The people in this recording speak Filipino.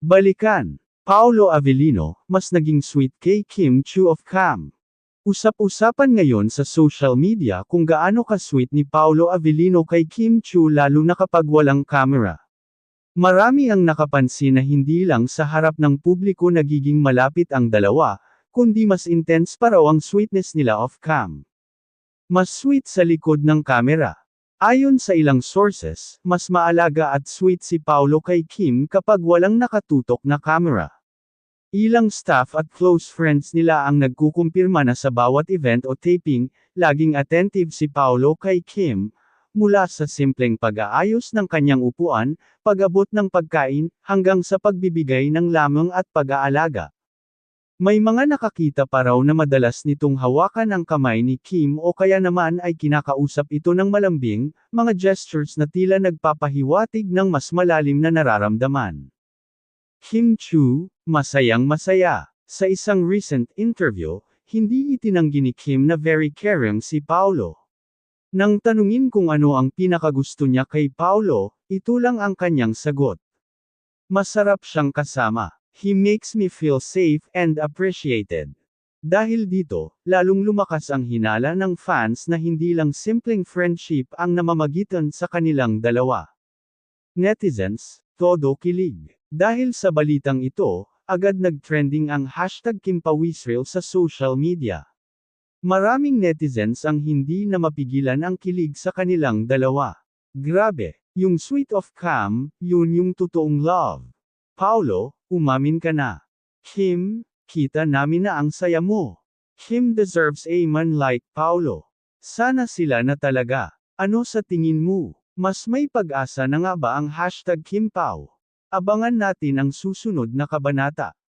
Balikan. Paolo Avellino, mas naging sweet kay Kim Chu of Cam. Usap-usapan ngayon sa social media kung gaano ka-sweet ni Paolo Avellino kay Kim Chu lalo na kapag walang camera. Marami ang nakapansin na hindi lang sa harap ng publiko nagiging malapit ang dalawa, kundi mas intense pa raw ang sweetness nila off-cam. Mas sweet sa likod ng camera. Ayon sa ilang sources, mas maalaga at sweet si Paolo kay Kim kapag walang nakatutok na camera. Ilang staff at close friends nila ang nagkukumpirma na sa bawat event o taping, laging attentive si Paolo kay Kim, mula sa simpleng pag-aayos ng kanyang upuan, pag-abot ng pagkain, hanggang sa pagbibigay ng lamang at pag-aalaga. May mga nakakita pa raw na madalas nitong hawakan ang kamay ni Kim o kaya naman ay kinakausap ito ng malambing, mga gestures na tila nagpapahiwatig ng mas malalim na nararamdaman. Kim Chu, masayang masaya. Sa isang recent interview, hindi itinanggi ni Kim na very caring si Paolo. Nang tanungin kung ano ang pinakagusto niya kay Paolo, ito lang ang kanyang sagot. Masarap siyang kasama. He makes me feel safe and appreciated. Dahil dito, lalong lumakas ang hinala ng fans na hindi lang simpleng friendship ang namamagitan sa kanilang dalawa. Netizens, todo kilig. Dahil sa balitang ito, agad nag-trending ang hashtag #KimPawisReal sa social media. Maraming netizens ang hindi na mapigilan ang kilig sa kanilang dalawa. Grabe, yung sweet of Cam, yun yung totoong love. Paolo, umamin ka na. Kim, kita namin na ang saya mo. Kim deserves a man like Paolo. Sana sila na talaga. Ano sa tingin mo? Mas may pag-asa na nga ba ang hashtag #KimPaw? Abangan natin ang susunod na kabanata.